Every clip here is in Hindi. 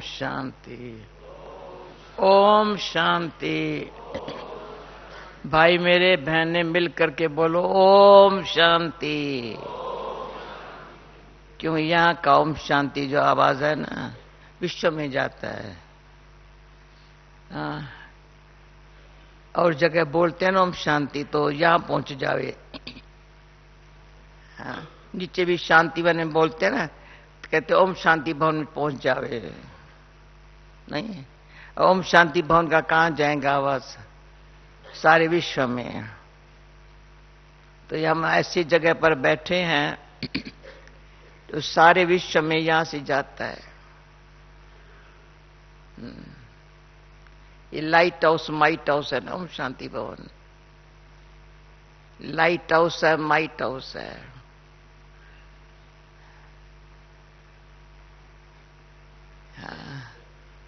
शांति, ओम शांति। भाई मेरे बहनें मिल करके बोलो ओम शांति। क्यों? यहाँ का ओम शांति जो आवाज है ना, विश्व में जाता है। और जगह बोलते हैं ना ओम शांति, तो यहां पहुंच जावे। नीचे भी शांति बने बोलते हैं ना, तो कहते ओम शांति भवन में पहुंच जावे। नहीं, ओम शांति भवन का कहां जाएगा आवाज? सारे विश्व में। तो हम ऐसी जगह पर बैठे हैं तो सारे विश्व में यहां से जाता है। ये लाइट हाउस माइट हाउस है ना ओम शांति भवन। लाइट हाउस है, माइट हाउस है।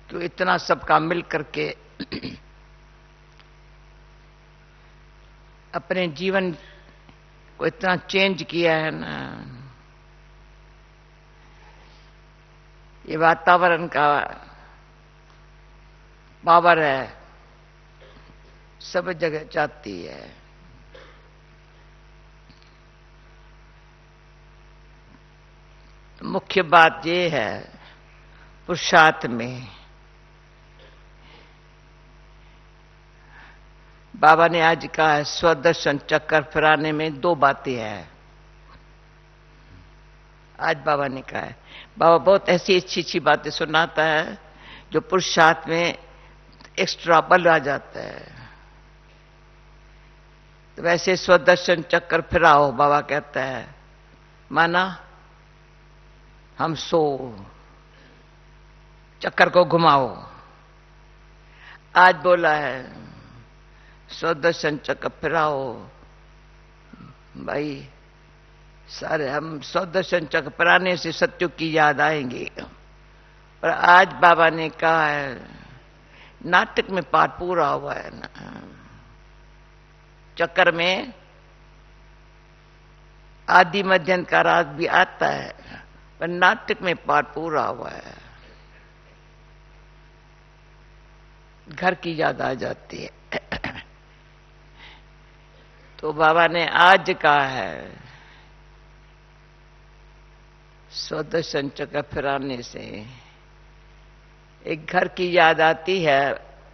तो इतना सबका मिल करके अपने जीवन को इतना चेंज किया है ना। ये वातावरण का पावर है, सब जगह जाती है। तो मुख्य बात ये है, पुरुषार्थ में बाबा ने आज कहा है, स्वदर्शन चक्कर फिराने में दो बातें हैं। आज बाबा ने कहा है, बाबा बहुत ऐसी अच्छी अच्छी बातें सुनाता है जो पुरुषार्थ में एक्स्ट्रा बल आ जाता है। तो वैसे स्वदर्शन चक्कर फिराओ, बाबा कहता है। माना हम सो, चक्कर को घुमाओ। आज बोला है स्वदर्शन चक्कर फिराओ। भाई सारे हम स्वदर्शन चक्कर फिराने से सत्युग की याद आएंगी। पर आज बाबा ने कहा है, नाटक में पाठ पूरा हुआ है ना। चक्कर में आदि मध्य का राज भी आता है, पर नाटक में पाठ पूरा हुआ है। घर की याद आ जाती है। तो बाबा ने आज कहा है, स्वदर्शन चक्कर फिराने से एक घर की याद आती है।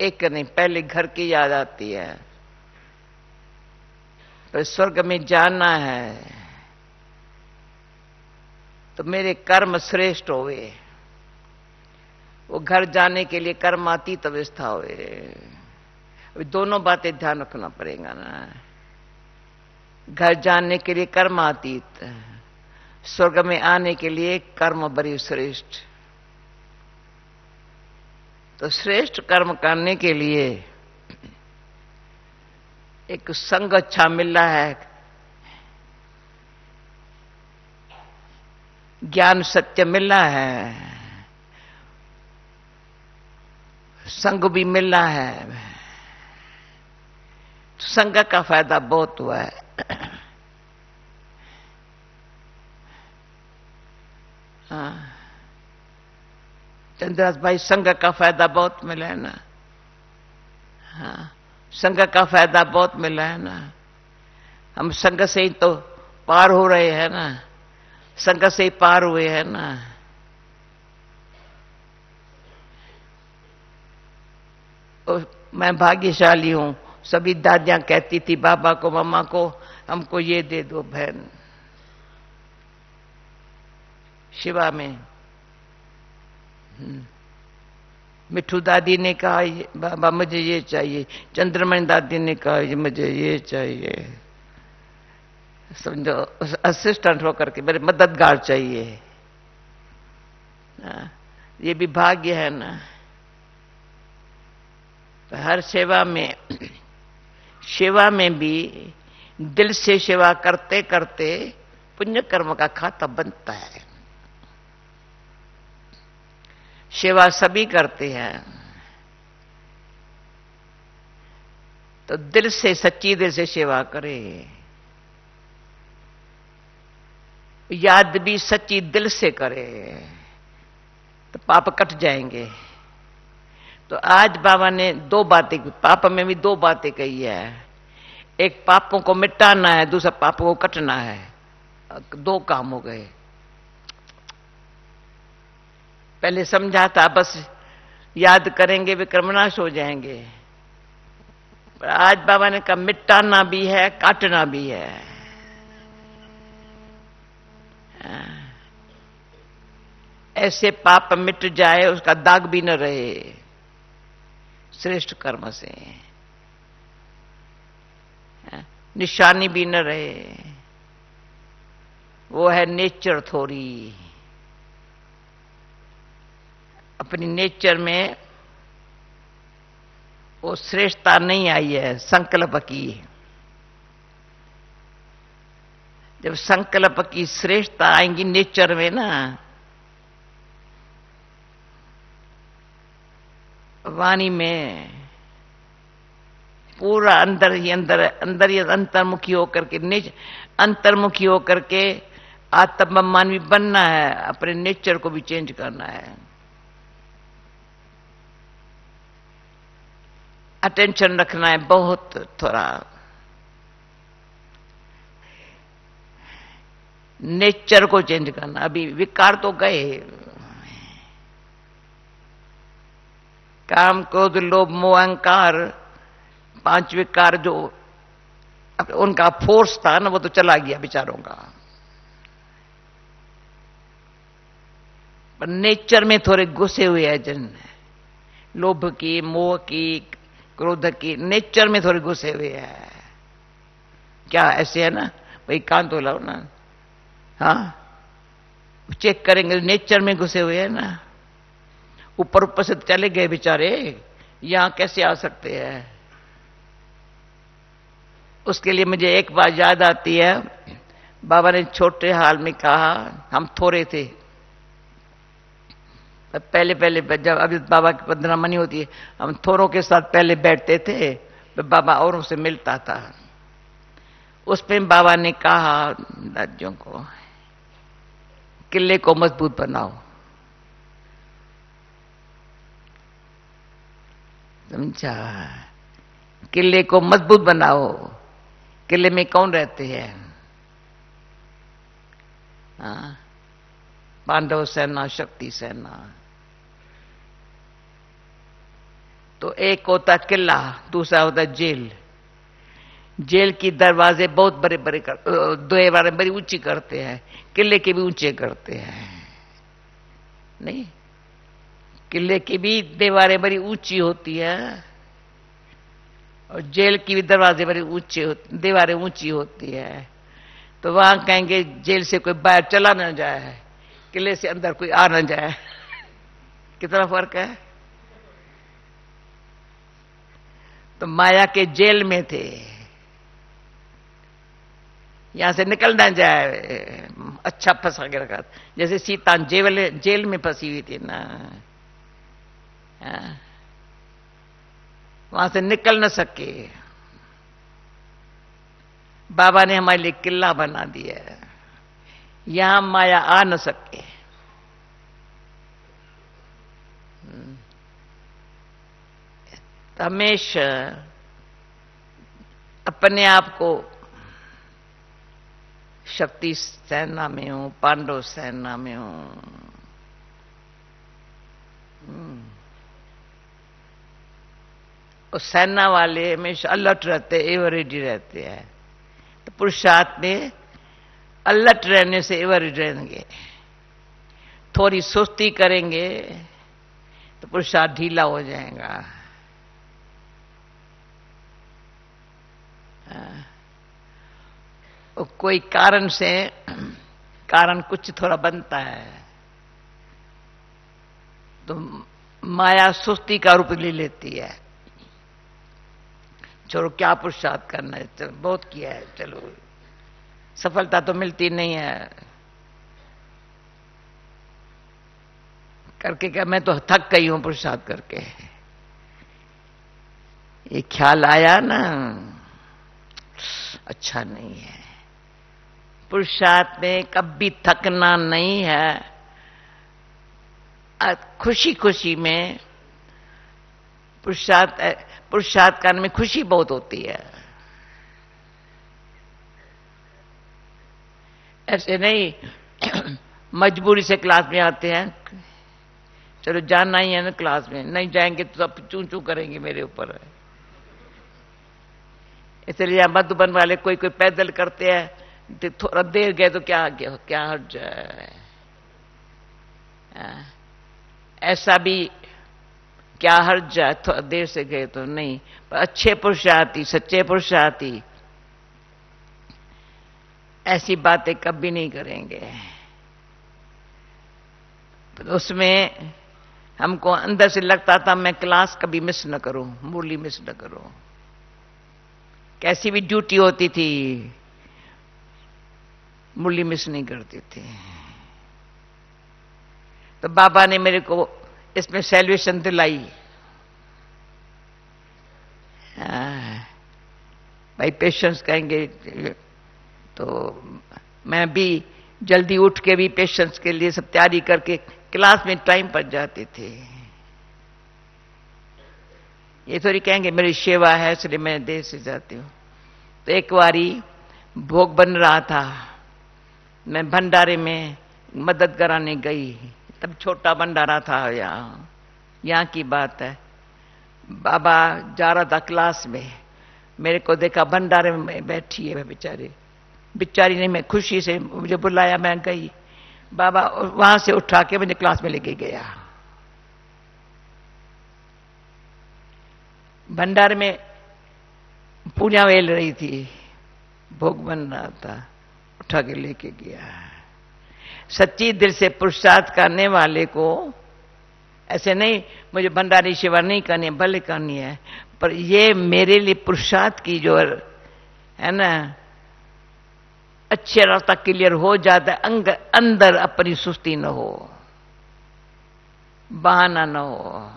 एक नहीं, पहले घर की याद आती है। पर स्वर्ग में जाना है तो मेरे कर्म श्रेष्ठ होवे। वो घर जाने के लिए कर्मातीत अवस्था होवे। अभी दोनों बातें ध्यान रखना पड़ेगा ना। घर जाने के लिए कर्मातीत, स्वर्ग में आने के लिए कर्म बड़ी श्रेष्ठ। तो श्रेष्ठ कर्म करने के लिए एक संग अच्छा मिल रहा है, ज्ञान सत्य मिल रहा है, संग भी मिल रहा है। संग का फायदा बहुत हुआ है। चंद्रदास भाई, संग का फायदा बहुत मिला है ना। हाँ, संग का फायदा बहुत मिला है ना। हम संग से ही तो पार हो रहे हैं ना। संग से ही पार हुए हैं ना। मैं भाग्यशाली हूं। सभी दादियां कहती थी बाबा को, मम्मा को, हमको ये दे दो बहन। शिवा में मिठू दादी ने कहा बाबा मुझे ये चाहिए। चंद्रमणि दादी ने कहा मुझे ये चाहिए। समझो, असिस्टेंट होकर के मेरे मददगार चाहिए। ये भी भाग्य है ना। तो हर सेवा में भी दिल से सेवा करते करते पुण्य कर्म का खाता बनता है। सेवा सभी करते हैं, तो दिल से, सच्ची दिल से सेवा करे। याद भी सच्ची दिल से करे। तो पाप कट जाएंगे। तो आज बाबा ने दो बातें, पाप में भी दो बातें कही है। एक पापों को मिटाना है, दूसरा पापों को कटना है। दो काम हो गए। पहले समझा था बस याद करेंगे वे कर्मनाश हो जाएंगे, पर आज बाबा ने कहा मिटाना भी है, काटना भी है। ऐसे पाप मिट जाए, उसका दाग भी न रहे श्रेष्ठ कर्म से, निशानी भी न रहे। वो है नेचर थोड़ी। अपनी नेचर में वो श्रेष्ठता नहीं आई है संकल्प की। जब संकल्प की श्रेष्ठता आएंगी नेचर में ना, वाणी में पूरा अंदर ही अंतर्मुखी होकर के, अंतर्मुखी होकर के आत्ममानवी बनना है। अपने नेचर को भी चेंज करना है। अटेंशन रखना है बहुत थोड़ा। नेचर को चेंज करना। अभी विकार तो गए, काम क्रोध लोभ मोह अहंकार, 5 विकार जो उनका फोर्स था ना, वो तो चला गया विचारों का। पर नेचर में थोड़े घुसे हुए हैं जन, लोभ की, मोह की, क्रोध की, नेचर में थोड़े घुसे हुए हैं। क्या ऐसे है ना भाई, कान तो लाओ ना। हाँ, चेक करेंगे नेचर में घुसे हुए हैं ना। ऊपर ऊपर से चले गए बेचारे, यहां कैसे आ सकते हैं। उसके लिए मुझे एक बात याद आती है। बाबा ने छोटे हाल में कहा, हम थोड़े थे पहले जब अभी बाबा की 15 मनी होती है, हम थोरों के साथ पहले बैठते थे तो बाबा औरों से मिलता था। उसमें बाबा ने कहा दादियों को, किले को मजबूत बनाओ। समझा? किले को मजबूत बनाओ। किले में कौन रहते हैं? पांडव सेना, शक्ति सेना। तो एक होता किला, दूसरा होता जेल। जेल की दरवाजे बहुत बड़े बड़े दीवारें बड़ी ऊंची करते हैं, किले के भी ऊंचे करते हैं। नहीं, किले की भी दीवारें बड़ी ऊंची होती है और जेल की भी दरवाजे बड़ी ऊंचे, दीवारें ऊंची होती है। तो वहां कहेंगे जेल से कोई बाहर चला ना जाए, किले से अंदर कोई आ ना जाए। कितना फर्क है। तो माया के जेल में थे, यहां से निकल ना जाए, अच्छा फंसा के रखा। जैसे सीता जेल में फंसी हुई थी ना, वहां से निकल न सके। बाबा ने हमारे लिए किला बना दिया, यहां माया आ न सके। हमेशा अपने आप को शक्ति सेना में हूं, पांडव सेना में हूं, और सेना वाले हमेशा अलर्ट रहते, एवर रेडी रहते हैं। तो पुरुषार्थ में अलर्ट रहने से एवर रेडी रहेंगे। थोड़ी सुस्ती करेंगे तो पुरुषार्थ ढीला हो जाएगा। कोई कारण से, कारण कुछ थोड़ा बनता है तो माया सुस्ती का रूप ले लेती है। चलो क्या पुरुषार्थ करना है, चलो बहुत किया है, चलो सफलता तो मिलती नहीं है करके, क्या मैं तो थक गई हूं पुरुषार्थ करके। ये ख्याल आया ना, अच्छा नहीं है। पुरुषार्थ में कभी थकना नहीं है, खुशी खुशी में पुरुषार्थ करने में खुशी बहुत होती है। ऐसे नहीं मजबूरी से क्लास में आते हैं, चलो जाना ही है ना क्लास में, नहीं जाएंगे तो सब चू चू करेंगे मेरे ऊपर। इसलिए मधुबन वाले कोई कोई पैदल करते हैं, तो थोड़ा देर गए तो क्या हर्ज है। ऐसा भी क्या हर्ज है, थोड़ा देर से गए तो नहीं। पर अच्छे पुरुषार्थी, सच्चे पुरुषार्थी ऐसी बातें कभी नहीं करेंगे। उसमें हमको अंदर से लगता था मैं क्लास कभी मिस न करूं, मुरली मिस न करूं। कैसी भी ड्यूटी होती थी, मुरली मिस नहीं करती थी। तो बाबा ने मेरे को इसमें सैल्वेशन दिलाई। भाई पेशेंस कहेंगे, तो मैं भी जल्दी उठ के भी पेशेंस के लिए सब तैयारी करके क्लास में टाइम पर जाते थे। ये थोड़ी कहेंगे मेरी सेवा है इसलिए मैं देर से जाती हूं। तो एक बारी भोग बन रहा था, मैं भंडारे में मदद कराने गई। तब छोटा भंडारा था यहाँ की बात है। बाबा जा रहा था क्लास में, मेरे को देखा भंडारे में बैठी है बेचारी नहीं, मैं खुशी से मुझे बुलाया, मैं गई। बाबा वहां से उठा के मुझे क्लास में लेके गया। भंडारे में पूजा वेल रही थी, भोग बन रहा था, उठा के लेके गया। सच्ची दिल से पुरुषार्थ करने वाले को ऐसे नहीं मुझे भंडारी सेवा नहीं करनी है, भले करनी है, पर ये मेरे लिए पुरुषार्थ की जो है ना अच्छे रास्ता क्लियर हो जाता है, अंदर अपनी सुस्ती न हो, बहाना न हो।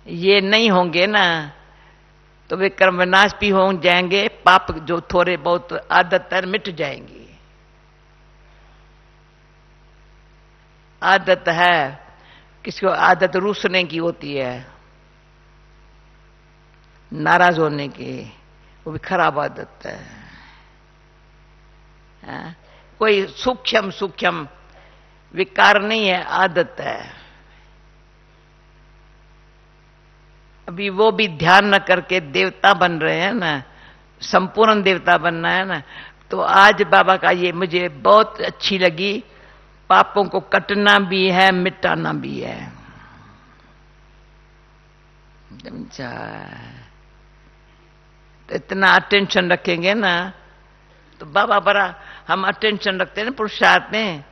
ये नहीं होंगे ना तो वे कर्म विनाश भी हो जाएंगे, पाप जो थोड़े बहुत आदत है मिट जाएंगी। आदत है, किसी को आदत रूसने की होती है, नाराज होने की, वो भी खराब आदत है। कोई सूक्ष्म विकार नहीं है, आदत है। अभी वो भी ध्यान न करके देवता बन रहे हैं ना, संपूर्ण देवता बनना है ना। तो आज बाबा का ये मुझे बहुत अच्छी लगी, पापों को कटना भी है, मिटाना भी है। समझा? तो इतना अटेंशन रखेंगे ना तो बाबा बड़ा, हम अटेंशन रखते हैं ना पुरुषार्थ में,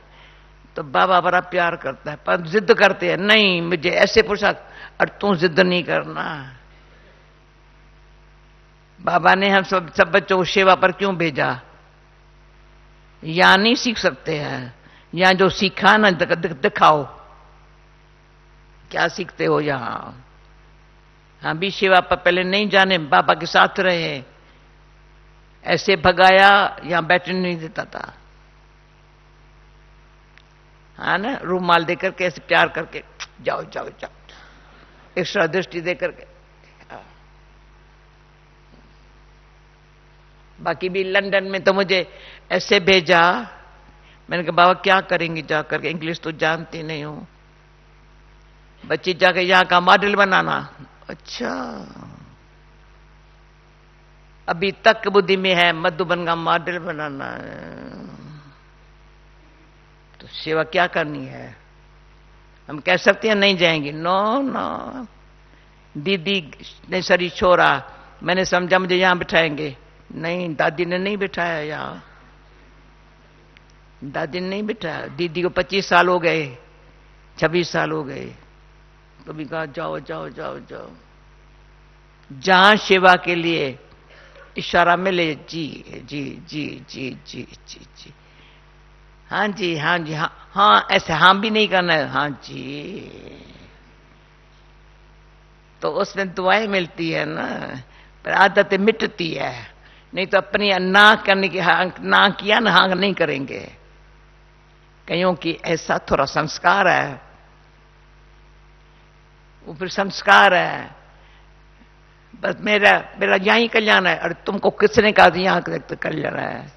तो बाबा बड़ा प्यार करता है। पर जिद करते हैं, नहीं मुझे ऐसे पुरुषार्थ, और तू जिद नहीं करना। बाबा ने हम सब बच्चों को सेवा पर क्यों भेजा? यहां नहीं सीख सकते हैं, यहां जो सीखा ना दिखाओ क्या सीखते हो। यहां हम भी सेवा पर पहले नहीं जाने, बाबा के साथ रहे, ऐसे भगाया, यहां बैठने नहीं देता था। हाँ ना, रूमाल देकर के ऐसे प्यार करके जाओ जाओ जाओ, एक्स्ट्रा दृष्टि देकर के। बाकी भी लंदन में तो मुझे ऐसे भेजा, मैंने कहा बाबा क्या करेंगे जाकर के, इंग्लिश तो जानती नहीं हूं। बच्ची जाकर यहां का मॉडल बनाना। अच्छा, अभी तक बुद्धि में है मधुबन का मॉडल बनाना है, तो सेवा क्या करनी है? हम कह सकते हैं नहीं जाएंगे, नो नो। दीदी ने शरीर छोड़ा, मैंने समझा मुझे यहां बिठाएंगे, नहीं, दादी ने नहीं बिठाया यहां, दादी ने नहीं बिठाया। दीदी को 25 साल हो गए, 26 साल हो गए, तो भी कहा जाओ जाओ जाओ जाओ। जहां सेवा के लिए इशारा मिले, जी जी जी जी जी जी जी, हाँ जी हाँ जी हाँ हाँ, ऐसे हाँ भी नहीं करना है, हाँ जी, तो उसमें दुआएं मिलती है ना, पर आदतें मिटती है। नहीं तो अपनी ना करने की, हाँ ना किया ना, हाँ नहीं करेंगे। कईयों की ऐसा थोड़ा संस्कार है, वो फिर संस्कार है, बस मेरा मेरा यहीं कल्याण है। अरे तुमको किसने कहा था यहां कल्याण है?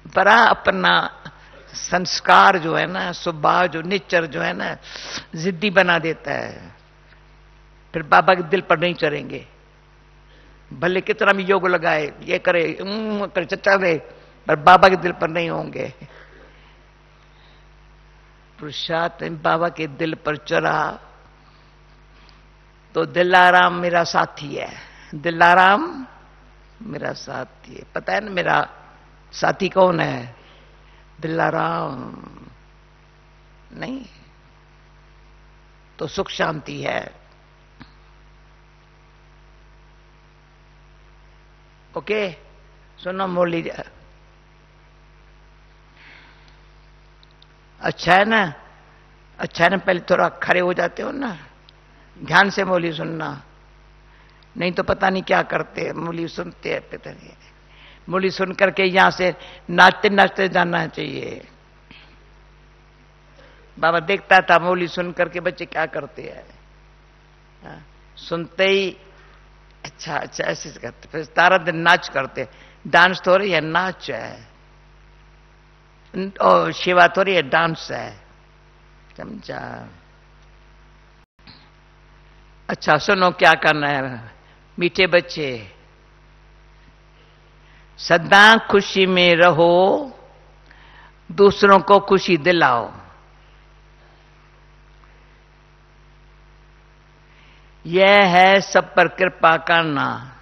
बड़ा अपना संस्कार जो है ना, स्वभाव जो नेचर जो है ना, जिद्दी बना देता है। फिर बाबा के दिल पर नहीं चढ़ेंगे, भले कितना भी योग लगाए, ये करे करे चचा करे, पर बाबा के दिल पर नहीं होंगे। पुरुषार्थ बाबा के दिल पर चढ़ा तो दिलाराम मेरा साथी है। दिलाराम मेरा साथी है। पता है ना मेरा साथी कौन है? दिलाराम। नहीं तो सुख शांति है। ओके, सुनो मुरली। अच्छा है ना, अच्छा है ना, पहले थोड़ा खड़े हो जाते हो ना, ध्यान से मौली सुनना, नहीं तो पता नहीं क्या करते। मौली सुनते हैं, पता नहीं, मौली सुन करके यहां से नाचते नाचते जाना चाहिए। बाबा देखता था मौली सुन करके बच्चे क्या करते हैं, सुनते ही अच्छा अच्छा ऐसे करते, फिर सारा दिन नाच करते। डांस थोड़ी है, नाच है, और सेवा थोड़ी है, डांस है, समझा? अच्छा सुनो क्या करना है मीठे बच्चे, सदा खुशी में रहो, दूसरों को खुशी दिलाओ। यह है सब पर कृपा करना।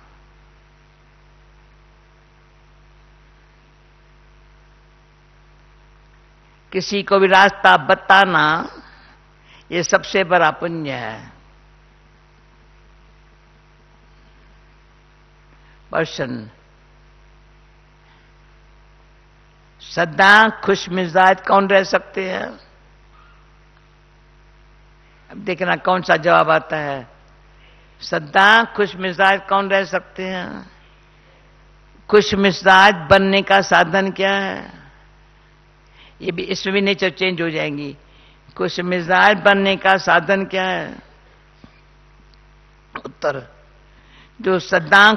किसी को भी रास्ता बताना, यह सबसे बड़ा पुण्य है। पर्सन सदा खुश मिजाज कौन रह सकते हैं? अब देखना कौन सा जवाब आता है। सदा खुश मिजाज कौन रह सकते हैं? खुश मिजाज बनने का साधन क्या है? ये भी, इसमें भी नेचर चेंज हो जाएंगी। खुश मिजाज बनने का साधन क्या है? उत्तर, जो सदा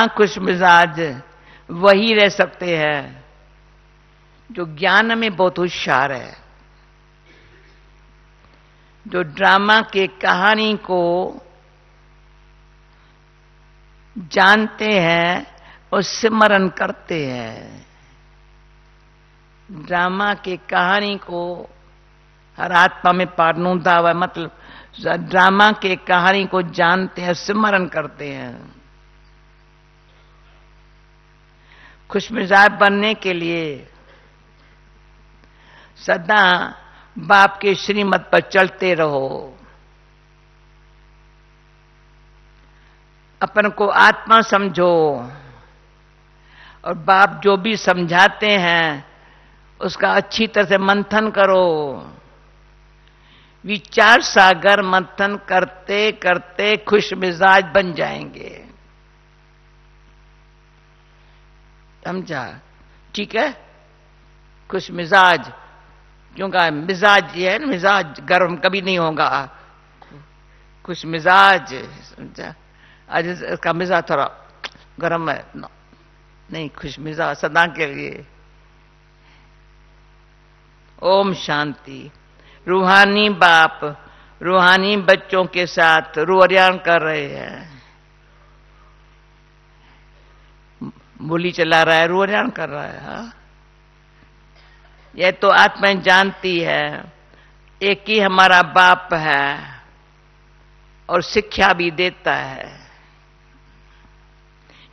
खुश मिजाज वही रह सकते हैं जो ज्ञान में बहुत होशियार है, जो ड्रामा के कहानी को जानते हैं और सिमरन करते हैं। ड्रामा की कहानी को हर आत्मा में पारनूंदा हुआ, मतलब ड्रामा की कहानी को जानते हैं, सिमरन करते हैं। खुशमिजाज बनने के लिए सदा बाप के श्रीमत पर चलते रहो। अपन को आत्मा समझो और बाप जो भी समझाते हैं उसका अच्छी तरह से मंथन करो। विचार सागर मंथन करते करते खुश मिजाज बन जाएंगे, समझा? ठीक है, खुश मिजाज, क्योंकि मिजाज ये है ना, मिजाज गर्म कभी नहीं होगा। खुश मिजाज, समझा? आज इसका मिजाज थोड़ा गर्म है, नहीं, खुश मिजाज सदा के लिए। ओम शांति। रूहानी बाप रूहानी बच्चों के साथ रूहरियान कर रहे हैं। बोली चला रहा है, रूहरियान कर रहा है। हाँ? यह तो आत्मा जानती है एक ही हमारा बाप है और शिक्षा भी देता है।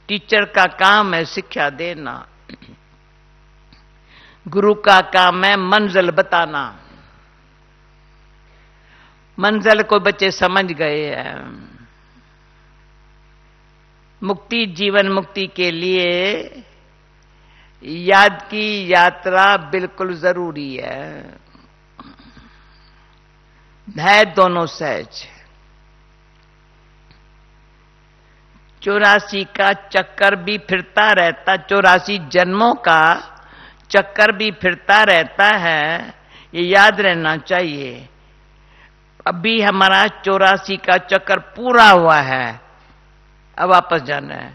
टीचर का काम है शिक्षा देना, गुरु का काम है मंजिल बताना। मंजिल को बच्चे समझ गए हैं। मुक्ति, जीवन मुक्ति के लिए याद की यात्रा बिल्कुल जरूरी है। है दोनों सहज। 84 का चक्कर भी फिरता रहता, 84 जन्मों का चक्कर भी फिरता रहता है, ये याद रहना चाहिए। अभी हमारा 84 का चक्कर पूरा हुआ है, अब वापस जाना है।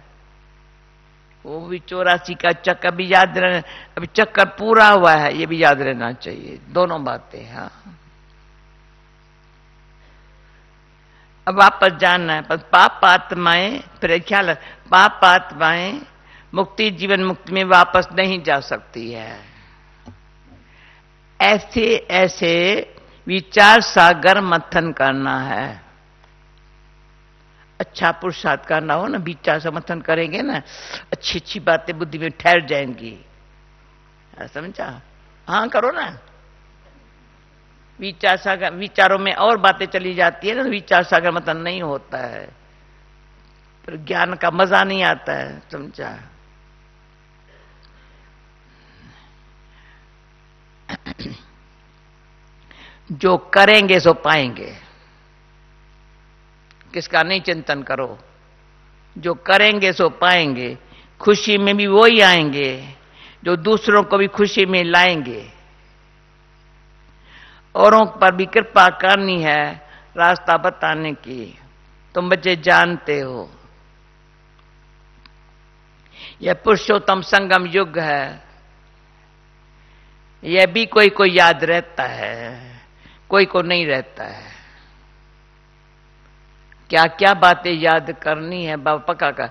वो भी 84 का चक्कर भी याद रहना, अभी चक्कर पूरा हुआ है, ये भी याद रहना चाहिए, दोनों बातें। हाँ, अब वापस जाना है। पर पाप आत्माएं, फिर ख्याल, पाप आत्माएं मुक्ति, जीवन मुक्ति में वापस नहीं जा सकती है। ऐसे ऐसे विचार सागर मंथन करना है। अच्छा पुरुषार्थ करना हो ना, विचार से मंथन करेंगे ना, अच्छी अच्छी बातें बुद्धि में ठहर जाएंगी। समझा? हाँ करो ना। विचार सागर, विचारों में और बातें चली जाती है ना, विचार सागर मंथन नहीं होता है, फिर ज्ञान का मजा नहीं आता है। समझा? जो करेंगे सो पाएंगे, किसका नहीं चिंतन करो। जो करेंगे सो पाएंगे। खुशी में भी वही आएंगे जो दूसरों को भी खुशी में लाएंगे। औरों पर भी कृपा करनी है, रास्ता बताने की। तुम बच्चे जानते हो यह पुरुषोत्तम संगम युग है। यह भी कोई को याद रहता है, कोई को नहीं रहता है। क्या क्या बातें याद करनी है बाबा का।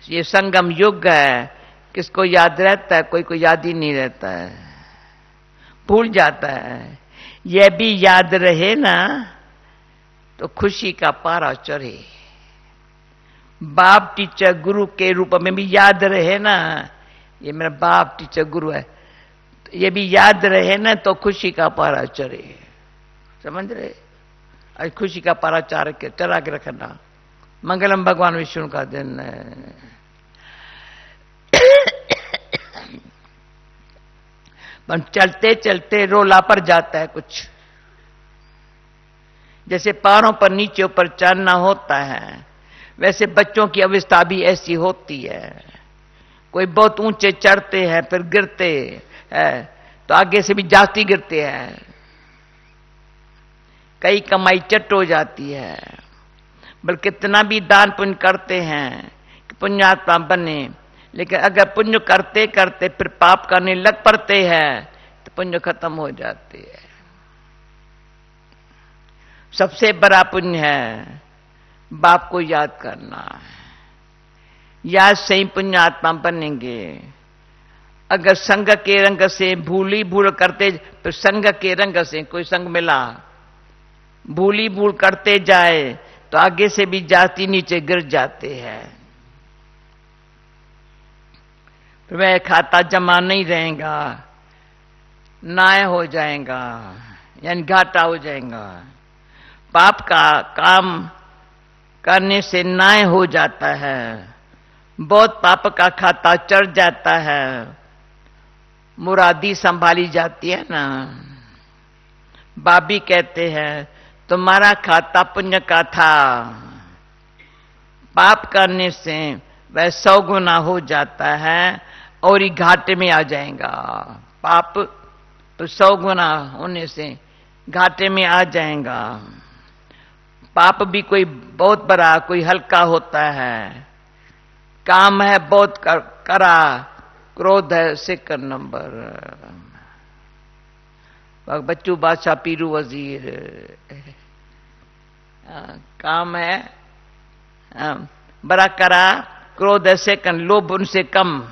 ये संगम युग है, किसको याद रहता है, कोई को याद ही नहीं रहता है, भूल जाता है। यह भी याद रहे ना तो खुशी का पारा चढ़े। बाप टीचर गुरु के रूप में भी याद रहे ना, ये मेरा बाप टीचर गुरु है, तो ये भी याद रहे ना तो खुशी का पारा चढ़े। समझ रहे? आज खुशी का पारा चढ़ा के रखना। मंगलम भगवान विष्णु का दिन है। पर चलते चलते रोला पर जाता है कुछ, जैसे पैरों पर नीचे ऊपर चढ़ना होता है, वैसे बच्चों की अवस्था भी ऐसी होती है। कोई बहुत ऊंचे चढ़ते हैं फिर गिरते हैं, तो आगे से भी जाती गिरते हैं। कई कमाई चट हो जाती है। बल्कि कितना भी दान पुण्य करते हैं कि पुण्यात्मा बने, लेकिन अगर पुण्य करते करते फिर पाप करने लग पड़ते हैं तो पुण्य खत्म हो जाते हैं। सबसे बड़ा पुण्य है बाप को याद करना। याद से ही पुण्यात्मा बनेंगे। अगर संग के रंग से भूली भूल करते, फिर संग के रंग से कोई संग मिला, भूली भूल करते जाए तो आगे से भी जाति नीचे गिर जाते हैं। फिर वह खाता जमा नहीं रहेगा, नाय हो जाएगा, यानी घाटा हो जाएगा। पाप का काम करने से नाय हो जाता है, बहुत पाप का खाता चढ़ जाता है, मुरादी संभाली जाती है ना। बाबी कहते हैं तुम्हारा खाता पुण्य का था, पाप करने से वह 100 गुना हो जाता है और ही घाटे में आ जाएगा। पाप तो 100 गुना होने से घाटे में आ जाएगा। पाप भी कोई बहुत बड़ा कोई हल्का होता है। काम है बहुत करा, क्रोध है सेकंड नंबर। बच्चू बादशाह पीरू वजीर, काम है बड़ा करा, क्रोध है सेकंड, लोभ उनसे कम।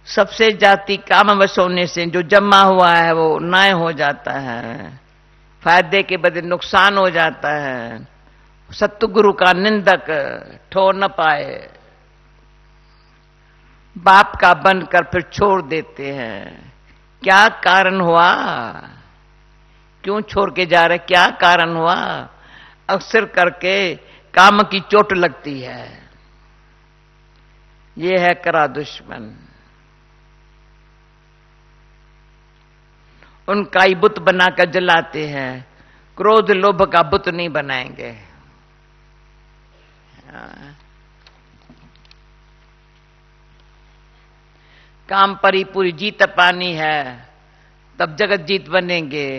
सबसे जाति कामवश होने से जो जमा हुआ है वो नाय हो जाता है, फायदे के बदले नुकसान हो जाता है। सतगुरु का निंदक ठो न पाए, बाप का बनकर फिर छोड़ देते हैं। क्या कारण हुआ, क्यों छोड़ के जा रहे, क्या कारण हुआ? अक्सर करके काम की चोट लगती है। ये है करा दुश्मन। उनका ही बुत बनाकर जलाते हैं, क्रोध लोभ का बुत नहीं बनाएंगे। काम परिपूरी जीत पानी है, तब जगत जीत बनेंगे।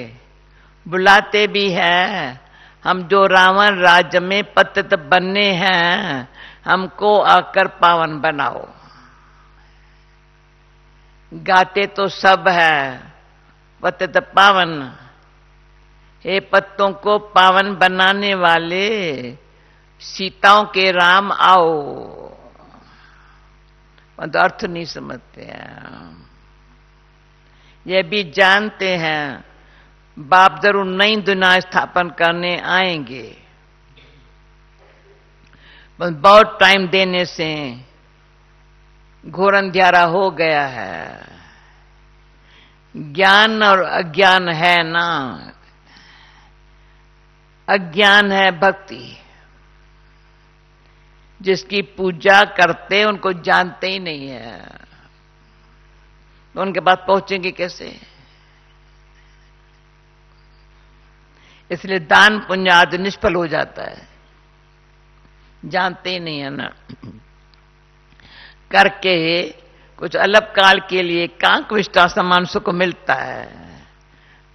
बुलाते भी हैं हम जो रावण राज्य में पतित बनने हैं, हमको आकर पावन बनाओ। गाते तो सब है पतित पावन, हे पत्तों को पावन बनाने वाले, सीताओं के राम आओ। तो अर्थ नहीं समझते हैं। ये भी जानते हैं बाप जरूर नई दुनिया स्थापन करने आएंगे, बस बहुत टाइम देने से घोर अंधियारा हो गया है। ज्ञान और अज्ञान है ना, अज्ञान है भक्ति। जिसकी पूजा करते उनको जानते ही नहीं है, तो उनके पास पहुंचेंगे कैसे? इसलिए दान पुण्य आदि निष्फल हो जाता है, जानते ही नहीं है ना। करके कुछ अलग काल के लिए कांक विष्टा समान सुख मिलता है,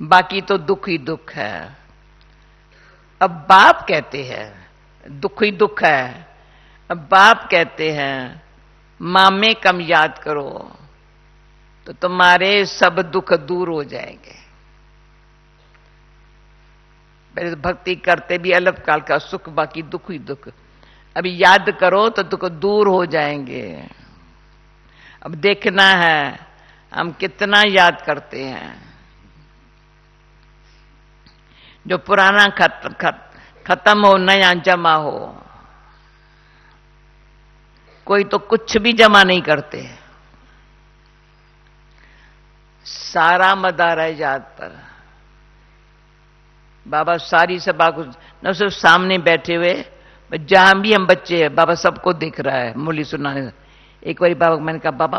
बाकी तो दुख ही दुख है। अब बाप कहते हैं दुख ही दुख है, अब बाप कहते हैं मां में कम याद करो तो तुम्हारे सब दुख दूर हो जाएंगे। पहले तो भक्ति करते भी अलग काल का सुख, बाकी दुख ही दुख। अभी याद करो तो दुख दूर हो जाएंगे। अब देखना है हम कितना याद करते हैं। जो पुराना खत्म हो, नया जमा हो। कोई तो कुछ भी जमा नहीं करते, सारा मदार है याद पर। बाबा सारी सभा को न सिर्फ सामने बैठे हुए, जहां भी हम बच्चे हैं, बाबा सबको दिख रहा है मुरली सुनाने। एक बारी बाबा मैंने कहा बाबा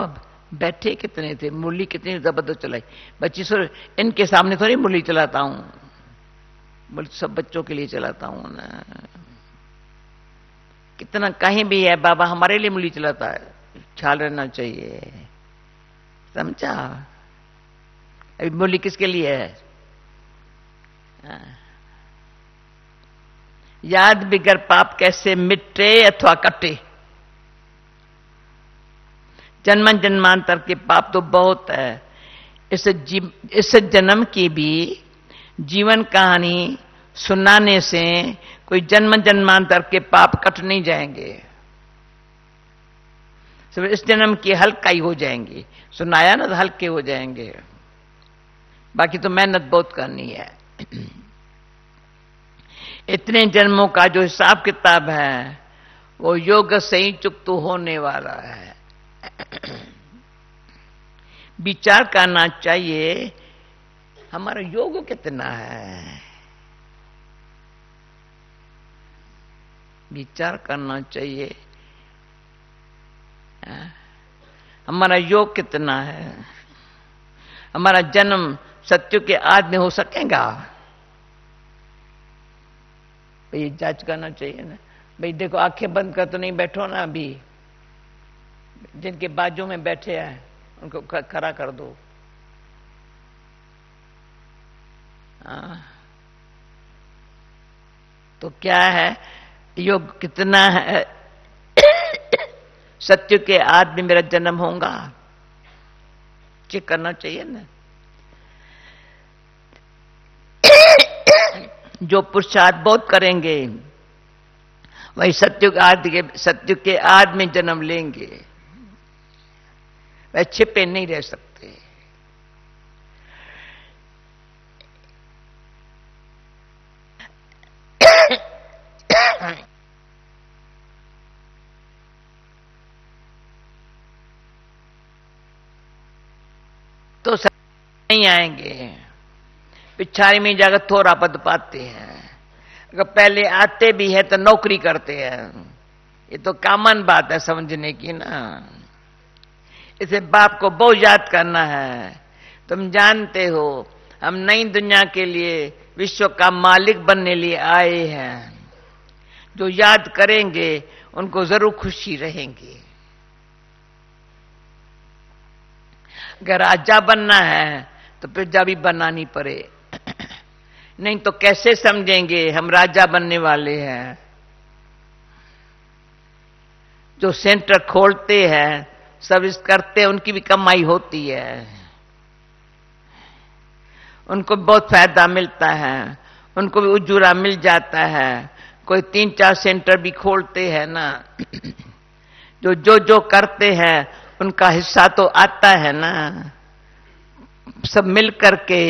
बैठे कितने थे, मुरली कितनी जबरदस्त चलाई। बच्ची सो इनके सामने थोड़ी मुरली चलाता हूं, बोले सब बच्चों के लिए चलाता हूं ना। कितना कहीं भी है बाबा हमारे लिए मुरली चलाता है, ख्याल रहना चाहिए, समझा? अभी मुरली किसके लिए है? याद बिगर पाप कैसे मिटे अथवा कटे। जन्म जन्मांतर के पाप तो बहुत है। इस जन्म की भी जीवन कहानी सुनाने से कोई जन्म जन्मांतर के पाप कट नहीं जाएंगे, सिर्फ इस जन्म की हल्काई हो जाएंगी। सुनाया ना तो हल्के हो जाएंगे, बाकी तो मेहनत बहुत करनी है। इतने जन्मों का जो हिसाब किताब है वो योग से ही चुकत होने वाला है। विचार करना चाहिए हमारा योग कितना है, विचार करना चाहिए हमारा योग कितना है। हमारा जन्म सत्य के आदि में हो सकेगा? भाई जांच करना चाहिए ना। भाई देखो आंखें बंद कर तो नहीं बैठो ना। अभी जिनके बाजू में बैठे हैं उनको खड़ा कर दो। तो क्या है योग कितना है? सत्य के आदि में मेरा जन्म होगा, चेक करना चाहिए ना। जो पुरुषार्थ बहुत करेंगे वही सत्य के आदि में जन्म लेंगे, वह छिपे नहीं रह सकते। तो सब नहीं आएंगे, पिछाड़ी में जाकर थोड़ा पद पाते हैं। अगर पहले आते भी है तो नौकरी करते हैं। ये तो कॉमन बात है समझने की ना। इसे बाप को बहुत याद करना है। तुम जानते हो हम नई दुनिया के लिए विश्व का मालिक बनने लिए आए हैं। जो याद करेंगे उनको जरूर खुशी रहेंगी। अगर राजा बनना है तो प्रजा भी बनानी पड़े, नहीं तो कैसे समझेंगे हम राजा बनने वाले हैं। जो सेंटर खोलते हैं, सर्विस करते हैं, उनकी भी कमाई होती है, उनको बहुत फायदा मिलता है, उनको भी उजूरा मिल जाता है। कोई 3-4 सेंटर भी खोलते हैं ना, जो करते हैं उनका हिस्सा तो आता है ना। सब मिल करके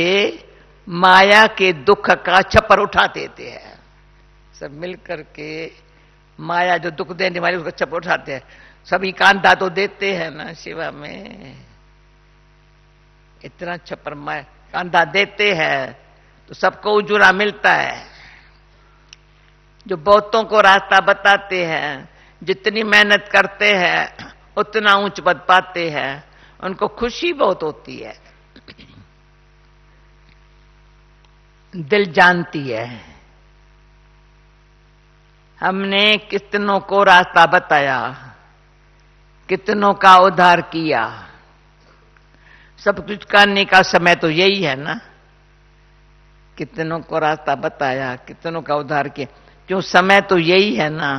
माया के दुख का छप्पर उठा देते हैं। सब मिल करके माया जो दुख देने वाली उसका छप्पर उठाते हैं। सभी कांधा तो देते हैं ना सेवा में, इतना छप्पर माया कांधा देते हैं तो सबको उजूरा मिलता है। जो बहुतों को रास्ता बताते हैं, जितनी मेहनत करते हैं उतना ऊंच पद पाते हैं, उनको खुशी बहुत होती है। दिल जानती है हमने कितनों को रास्ता बताया, कितनों का उद्धार किया। सब कुछ करने का समय तो यही है ना, कितनों को रास्ता बताया, कितनों का उद्धार किया। क्यों, समय तो यही है ना।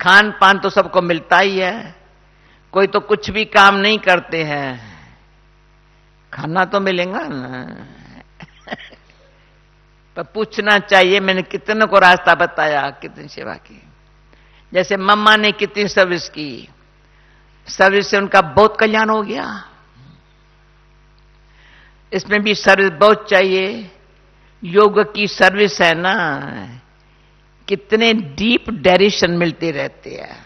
खान पान तो सबको मिलता ही है, कोई तो कुछ भी काम नहीं करते हैं, खाना तो मिलेगा ना। पर पूछना चाहिए मैंने कितनों को रास्ता बताया, कितनी सेवा की। जैसे मम्मा ने कितनी सर्विस की, सर्विस से उनका बहुत कल्याण हो गया। इसमें भी सर्विस बहुत चाहिए। योग की सर्विस है ना, कितने डीप डायरेक्शन मिलते रहते हैं।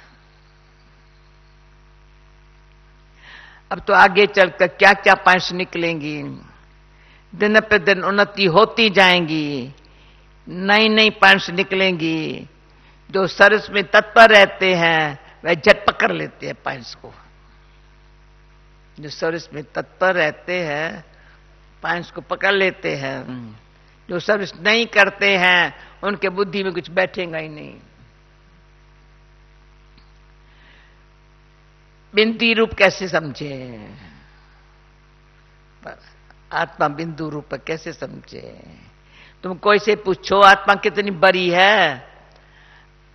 अब तो आगे चलकर क्या क्या पॉइंट्स निकलेंगी, दिन पे दिन उन्नति होती जाएंगी, नई नई पॉइंट्स निकलेंगी। जो सर्विस में तत्पर रहते हैं वह झट पकड़ लेते हैं पॉइंट्स को। जो सर्विस में तत्पर रहते हैं पॉइंट्स को पकड़ लेते हैं। जो सर्विस नहीं करते हैं उनके बुद्धि में कुछ बैठेगा ही नहीं। बिंदी रूप कैसे समझे, आत्मा बिंदु रूप कैसे समझे। तुम कोई से पूछो आत्मा कितनी बड़ी है,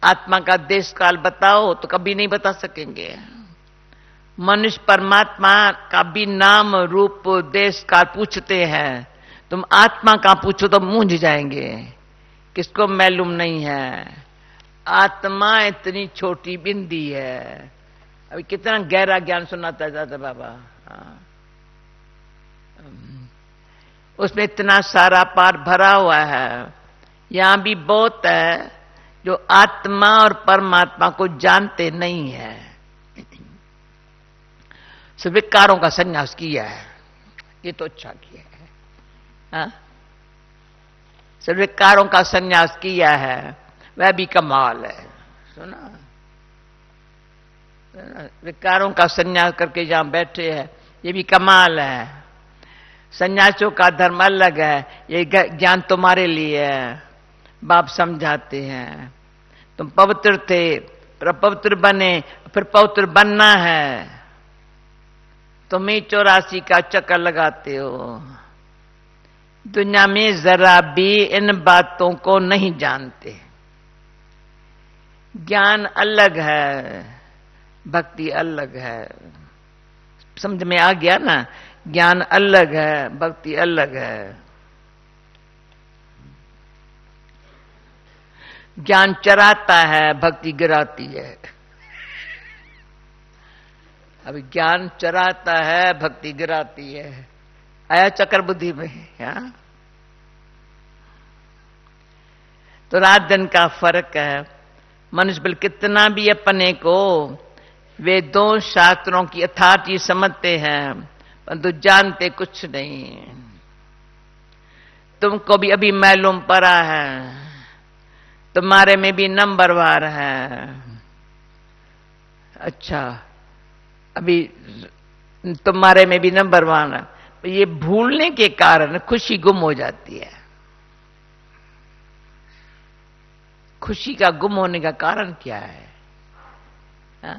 आत्मा का देश काल बताओ तो कभी नहीं बता सकेंगे। मनुष्य परमात्मा का भी नाम रूप देश काल पूछते हैं, तुम आत्मा का पूछो तो मूंझ जाएंगे, किसको मालूम नहीं है। आत्मा इतनी छोटी बिंदी है। अभी कितना गहरा ज्ञान सुनाता जाता बाबा। उसमें इतना सारा पार भरा हुआ है। यहां भी बहुत है जो आत्मा और परमात्मा को जानते नहीं है, सिर्फ विकारों का संन्यास किया है। ये तो अच्छा किया है, हाँ? सिर्फ विकारों का संन्यास किया है, वह भी कमाल है। सुना, विकारों का संन्यास करके जहां बैठे हैं ये भी कमाल है। संन्यासियों का धर्म अलग है, ये ज्ञान तुम्हारे लिए है। बाप समझाते हैं तुम पवित्र थे, फिर पवित्र बने, फिर पवित्र बनना है। तुम ही 84 का चक्कर लगाते हो। दुनिया में जरा भी इन बातों को नहीं जानते। ज्ञान अलग है, भक्ति अलग है। समझ में आ गया ना, ज्ञान अलग है, भक्ति अलग है। ज्ञान चराता है, भक्ति गिराती है। अभी ज्ञान चराता है, भक्ति गिराती है। आया चक्कर बुद्धि में, हाँ? तो रात दिन का फर्क है। मनुष्य बल कितना भी अपने को वेदों शास्त्रों की अथॉरिटी समझते हैं, परंतु जानते कुछ नहीं। तुमको भी अभी मालूम पड़ा है, तुम्हारे में भी नंबरवार है। अच्छा, अभी तुम्हारे में भी नंबरवार है। ये भूलने के कारण खुशी गुम हो जाती है। खुशी का गुम होने का कारण क्या है? हा?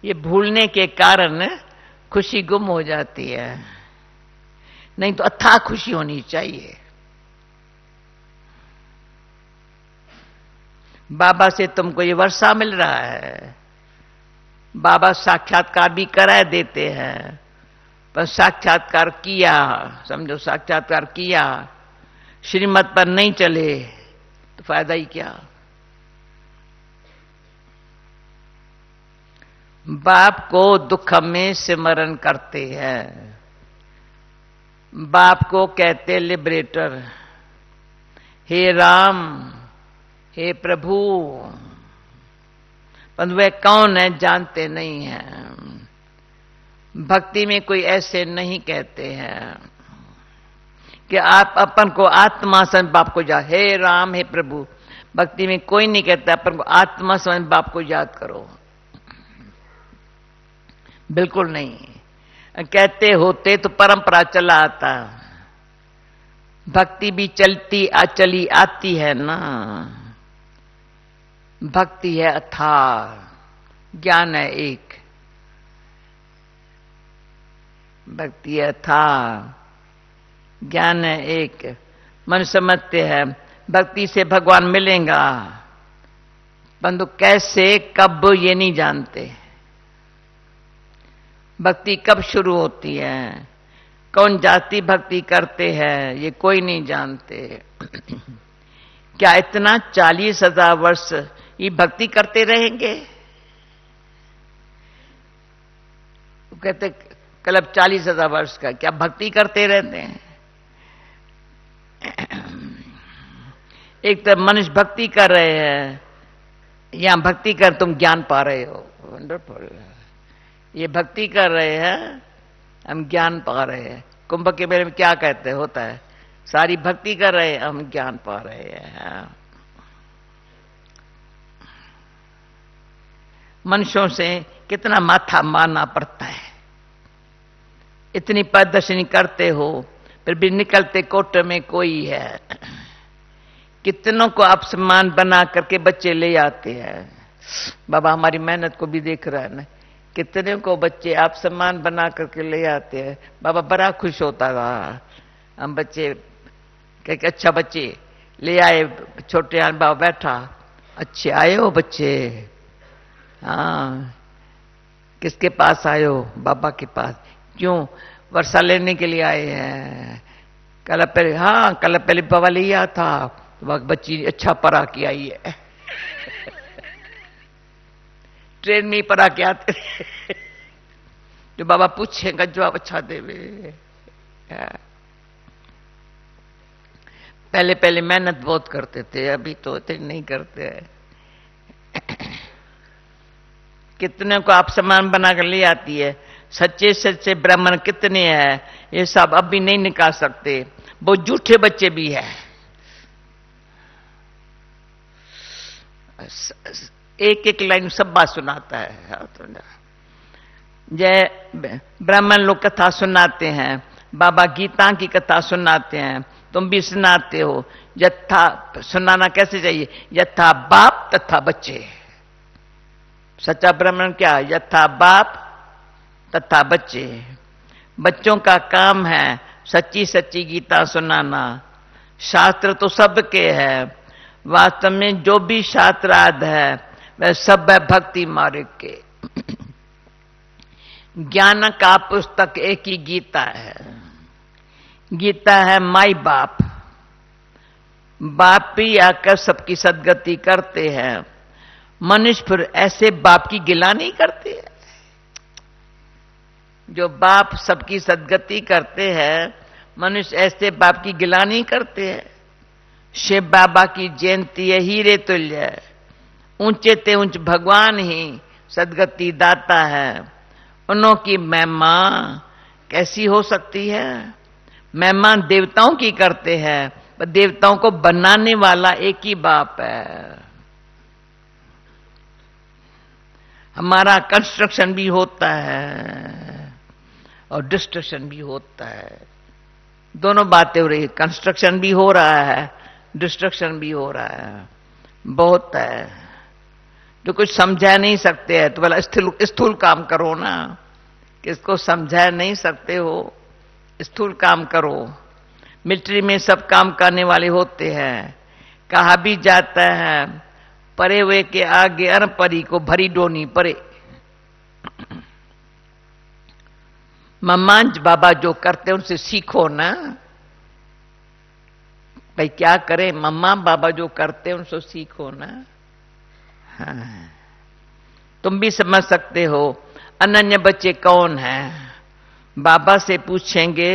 ये भूलने के कारण खुशी गुम हो जाती है। नहीं तो अथाह खुशी होनी चाहिए। बाबा से तुमको ये वर्षा मिल रहा है, बाबा साक्षात्कार भी करा देते हैं, पर साक्षात्कार किया, समझो साक्षात्कार किया, श्रीमत पर नहीं चले तो फायदा ही क्या? बाप को दुख में सिमरण करते हैं। बाप को कहते लिबरेटर, हे राम, हे प्रभु, पर वे कौन है जानते नहीं हैं। भक्ति में कोई ऐसे नहीं कहते हैं कि आप अपन को आत्मा समझ बाप को याद, हे राम हे प्रभु। भक्ति में कोई नहीं कहता अपन को आत्मा समझ बाप को याद करो, बिल्कुल नहीं। कहते होते तो परंपरा चला आता। भक्ति भी चलती चली आती है ना। भक्ति है अथाह, ज्ञान है एक। भक्ति है अथाह, ज्ञान है एक। मन समझते हैं भक्ति से भगवान मिलेगा, परंतु कैसे कब ये नहीं जानते। भक्ति कब शुरू होती है, कौन जाति भक्ति करते हैं, ये कोई नहीं जानते। क्या इतना 40,000 वर्ष ये भक्ति करते रहेंगे? कहते कल 40,000 वर्ष का क्या भक्ति करते रहते हैं? एक तो मनुष्य भक्ति कर रहे हैं, यहां भक्ति कर तुम ज्ञान पा रहे हो, वंडरफुल। ये भक्ति कर रहे हैं, हम ज्ञान पा रहे हैं। कुंभ के मेले में क्या कहते होता है, सारी भक्ति कर रहे हैं, हम ज्ञान पा रहे हैं। मनुष्यों से कितना माथा मारना पड़ता है। इतनी प्रदर्शनी करते हो फिर भी निकलते कोटे में कोई है। कितनों को आप सम्मान बना करके बच्चे ले आते हैं। बाबा हमारी मेहनत को भी देख रहा है ना, कितने को बच्चे आप सम्मान बना करके ले आते हैं। बाबा बड़ा खुश होता था। हम बच्चे कह अच्छा बच्चे ले आए, छोटे बाबा बैठा, अच्छे आए हो बच्चे? हाँ। किसके पास आए हो? बाबा के पास। क्यों? वर्षा लेने के लिए आए हैं। कल पहले, हाँ कल पहले बाबा ले आया था, तो बच्ची अच्छा पढ़ा के आई है। ट्रेन में ही पढ़ा के आते जो बाबा पूछेगा जवाब अच्छा देवे। पहले पहले मेहनत बहुत करते थे, अभी तो इतने नहीं करते। कितने को आप सम्मान बनाकर ले आती है। सच्चे सच्चे ब्राह्मण कितने हैं ये सब अब भी नहीं निकाल सकते। वो झूठे बच्चे भी है। एक एक लाइन सब बात सुनाता है। जय ब्राह्मण लोग कथा सुनाते हैं, बाबा गीता की कथा सुनाते हैं, तुम भी सुनाते हो। यथा सुनाना कैसे चाहिए? यथा बाप तथा बच्चे। सच्चा ब्राह्मण क्या? यथा बाप तथा बच्चे। बच्चों का काम है सच्ची सच्ची गीता सुनाना। शास्त्र तो सबके है, वास्तव में जो भी शास्त्रार्थ है वह सब है भक्ति मार्ग के। ज्ञान का पुस्तक एक ही गीता है। गीता है माई बाप। बाप ही आकर सबकी सदगति करते हैं। मनुष्य फिर ऐसे बाप की गिला नहीं करते हैं। जो बाप सबकी सदगति करते हैं, मनुष्य ऐसे बाप की गिला नहीं करते हैं। शिव बाबा की जयंती है हीरे तुल्य है। ऊंचे ते ऊंच भगवान ही सदगति दाता है। उन्हों की महिमा कैसी हो सकती है? महिमा देवताओं की करते हैं, पर देवताओं को बनाने वाला एक ही बाप है। हमारा कंस्ट्रक्शन भी होता है और डिस्ट्रक्शन भी होता है। दोनों बातें हो रही है। कंस्ट्रक्शन भी हो रहा है, डिस्ट्रक्शन भी हो रहा है। बहुत है। जो कुछ समझा नहीं सकते हैं तो बोला स्थूल काम करो ना, किसको समझा नहीं सकते हो, स्थूल काम करो। मिलिट्री में सब काम करने वाले होते हैं। कहा भी जाता है परे हुए के आगे अनपरी को भरी डोनी परे। मम्मा बाबा जो करते उनसे सीखो ना भाई, क्या करें, मम्मा बाबा जो करते उनसे सीखो ना। हाँ, तुम भी समझ सकते हो अनन्य बच्चे कौन हैं। बाबा से पूछेंगे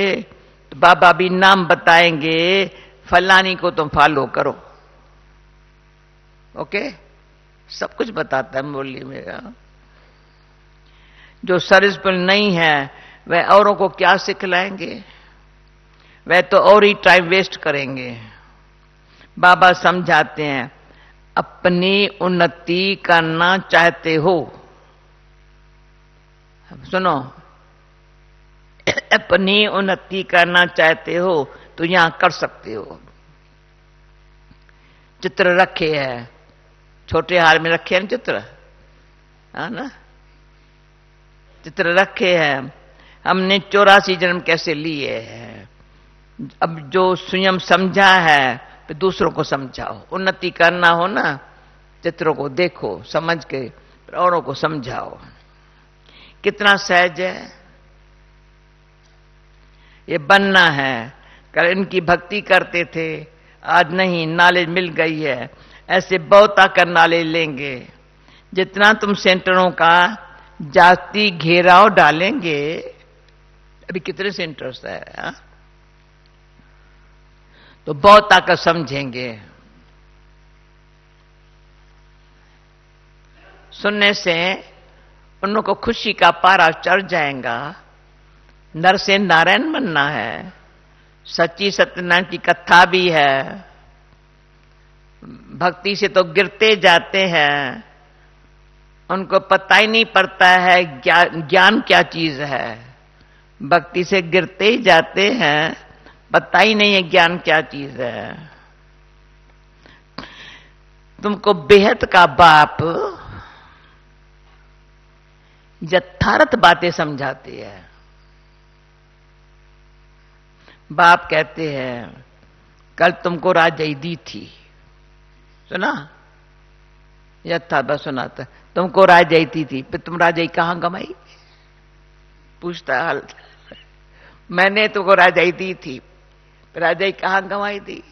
तो बाबा भी नाम बताएंगे, फलानी को तुम फॉलो करो। ओके, सब कुछ बताता है मुरली मेरा। जो सर्विस पर नहीं है वह औरों को क्या सिखलाएंगे, वह तो और ही टाइम वेस्ट करेंगे। बाबा समझाते हैं अपनी उन्नति करना चाहते हो, सुनो, अपनी उन्नति करना चाहते हो तो यहां कर सकते हो। चित्र रखे हैं, छोटे हार में रखे हैं चित्र, है ना, चित्र रखे हैं। हमने 84 जन्म कैसे लिए हैं। अब जो स्वयं समझा है तो दूसरों को समझाओ। उन्नति करना हो ना, चित्रों को देखो समझ के, औरों को समझाओ। कितना सहज है ये बनना है। कल इनकी भक्ति करते थे, आज नहीं, नॉलेज मिल गई है। ऐसे बहुत आकर नॉलेज लेंगे। जितना तुम सेंटरों का जाति घेराव डालेंगे, अभी कितने सेंटर्स है, हा? तो बहुत आकर समझेंगे। सुनने से उन लोगों को खुशी का पारा चढ़ जाएगा। नर से नारायण बनना है। सच्ची सत्यनारायण की कथा भी है। भक्ति से तो गिरते जाते हैं, उनको पता ही नहीं पड़ता है ज्ञान क्या चीज है। भक्ति से गिरते ही जाते हैं, पता ही नहीं है ज्ञान क्या चीज है। तुमको बेहद का बाप यथार्थ बातें समझाती है। बाप कहते हैं कल तुमको राजाई दी थी, सुना, यथार्थ सुनाता, तुमको राजाई दी थी, फिर तुम राजाई कहां गमाई, पूछता हाल। मैंने तुमको राजाई दी थी, राजाई कहां गंवाई थी।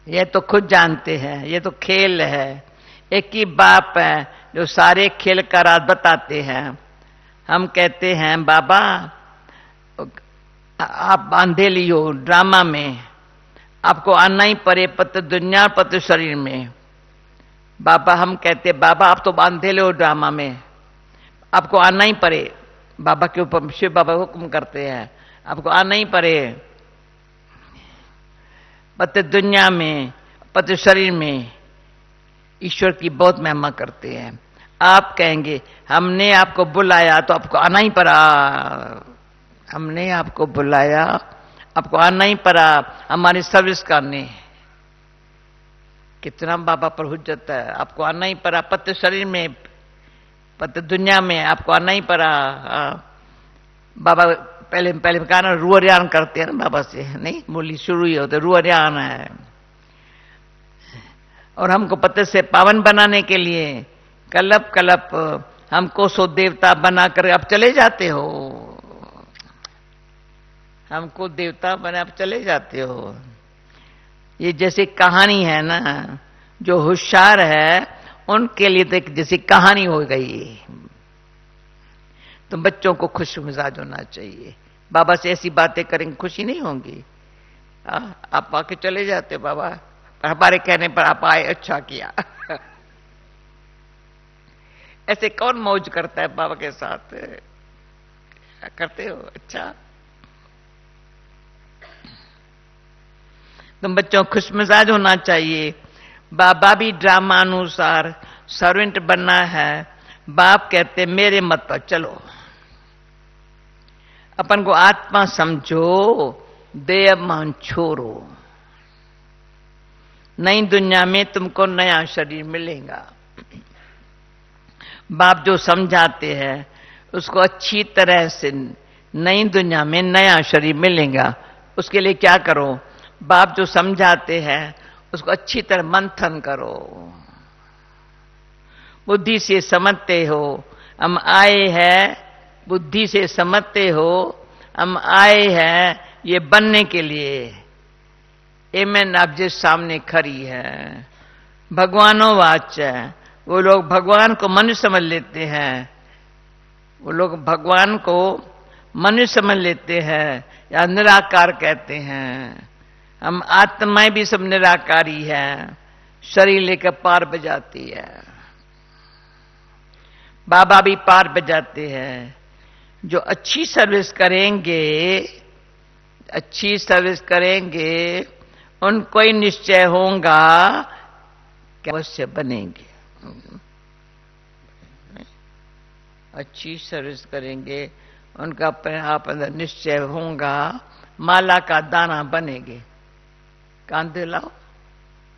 ये तो खुद जानते हैं, ये तो खेल है। एक ही बाप है जो सारे खेल का राज बताते हैं। हम कहते हैं बाबा आप बांधे लियो ड्रामा में, आपको आना ही पड़े पत्र दुनिया पत्र शरीर में। बाबा हम कहते बाबा आप तो बांधे लो ड्रामा में, आपको आना ही पड़े। बाबा के ऊपर शिव बाबा हुक्म करते हैं आपको आना ही पड़े। पत्र दुनिया में पत्र शरीर में ईश्वर की बहुत महिमा करते हैं। आप कहेंगे हमने आपको बुलाया तो आपको आना ही पड़ा, हमने आपको बुलाया आपको आना ही पड़ा हमारी सर्विस करने। कितना बाबा पर हुज्जत है, आपको आना ही पड़ा। पत्र शरीर में पत्र दुनिया में आपको आना ही पड़ा। बाबा पहले कहा ना रुअरियान करते हैं ना बाबा से, नहीं मुरली शुरू ही होते रुअरियान है। और हमको पत्र से पावन बनाने के लिए कलप कलप हमको सो देवता बनाकर अब चले जाते हो, हमको देवता बना अब चले जाते हो। ये जैसे कहानी है ना, जो होशियार है उनके लिए तो एक जैसी कहानी हो गई। तो बच्चों को खुश मिजाज होना चाहिए। बाबा से ऐसी बातें करेंगे खुशी नहीं होंगी। आप आके चले जाते बाबा, पर हमारे कहने पर आप आए, अच्छा किया। ऐसे कौन मौज करता है बाबा के साथ, करते हो, अच्छा। तुम बच्चों खुश मिजाज होना चाहिए। बाबा भी ड्रामा अनुसार सर्वेंट बनना है। बाप कहते मेरे मत पर चलो, अपन को आत्मा समझो, देह मान छोड़ो। नई दुनिया में तुमको नया शरीर मिलेगा। बाप जो समझाते हैं उसको अच्छी तरह से, नई दुनिया में नया शरीर मिलेगा, उसके लिए क्या करो? बाप जो समझाते हैं उसको अच्छी तरह मंथन करो, बुद्धि से समझते हो। हम आए हैं, बुद्धि से समझते हो, हम आए हैं ये बनने के लिए। एमेन आप जिस सामने खड़ी है, भगवानो वाच है। वो लोग भगवान को मनुष्य समझ लेते हैं, वो लोग भगवान को मनुष्य समझ लेते हैं या निराकार कहते हैं। हम आत्माएं भी सब निराकारी हैं, शरीर लेकर पार बजाती है। बाबा भी पार बजाते हैं। जो अच्छी सर्विस करेंगे, अच्छी सर्विस करेंगे, उनको ही निश्चय होगा कि अवश्य बनेंगे। अच्छी सर्विस करेंगे, उनका अपने आप अंदर निश्चय होगा, माला का दाना बनेंगे। कान दिलाओ,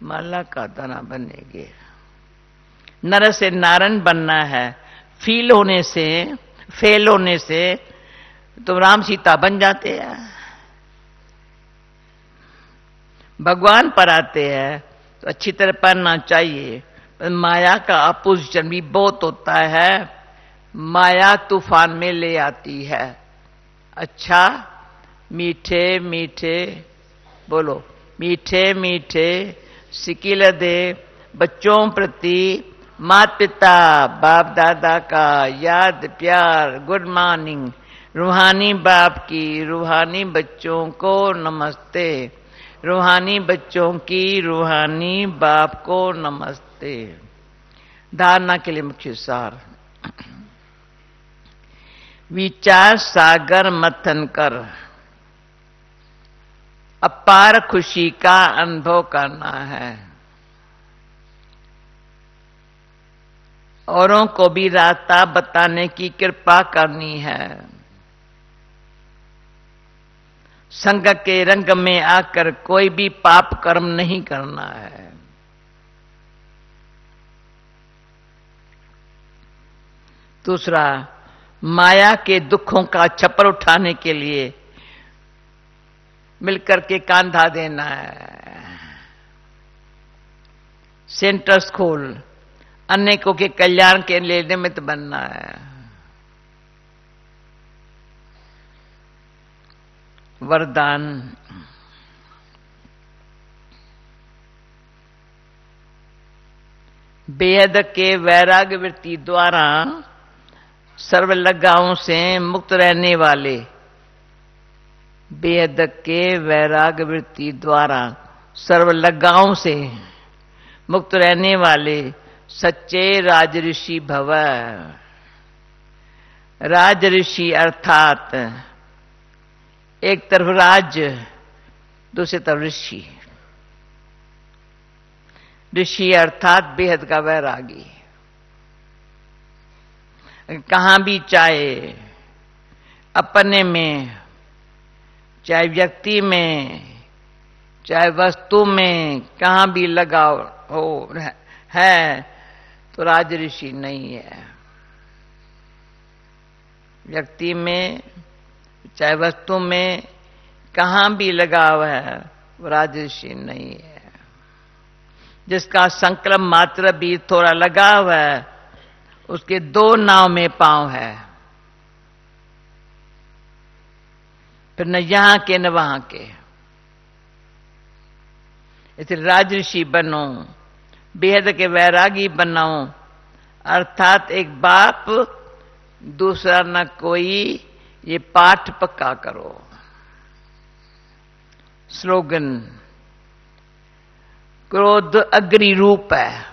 माला का दाना बनेंगे। नर से नारायण बनना है। फील होने से, फेल होने से तो राम सीता बन जाते हैं। भगवान पर आते हैं तो अच्छी तरह पढ़ना चाहिए। माया का अपोजिशन भी बहुत होता है। माया तूफान में ले आती है। अच्छा, मीठे मीठे बोलो, मीठे मीठे सिकिल दे बच्चों प्रति माता पिता बाप दादा का याद प्यार। Good morning. रूहानी बाप की रूहानी बच्चों को नमस्ते। रूहानी बच्चों की रूहानी बाप को नमस्ते। धारणा के लिए मुख्य सार, विचार सागर मथन कर अपार खुशी का अनुभव करना है। औरों को भी रास्ता बताने की कृपा करनी है। संग के रंग में आकर कोई भी पाप कर्म नहीं करना है। दूसरा, माया के दुखों का छप्पर उठाने के लिए मिलकर के कांधा देना है। सेंटर्स खोल, अनेकों के कल्याण के लिए निमित्त बनना है। वरदान, बेहद के वैराग्य वृत्ति द्वारा सर्व लगाओं से मुक्त रहने वाले, बेहद के वैराग्य वृत्ति द्वारा सर्व लगाओं से मुक्त रहने वाले सच्चे राजऋषि भव। राजऋषि अर्थात एक तरफ राज, दूसरी तरफ ऋषि। ऋषि अर्थात बेहद का वैरागी। कहां भी चाहे अपने में, चाहे व्यक्ति में, चाहे वस्तु में, कहां भी लगाव हो है तो राज ऋषि नहीं है। व्यक्ति में, चाहे वस्तु में, कहां भी लगाव है वो राज ऋषि नहीं है। जिसका संकल्प मात्र भी थोड़ा लगाव है, उसके दो नाव में पांव है, फिर न यहां के न वहां के। इसलिए राजऋषि बनो, बेहद के वैरागी बनो, अर्थात एक बाप दूसरा न कोई, ये पाठ पक्का करो। स्लोगन, क्रोध अग्नि रूप है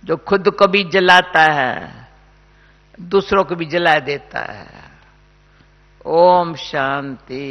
जो खुद को भी जलाता है, दूसरों को भी जला देता है। ओम शांति।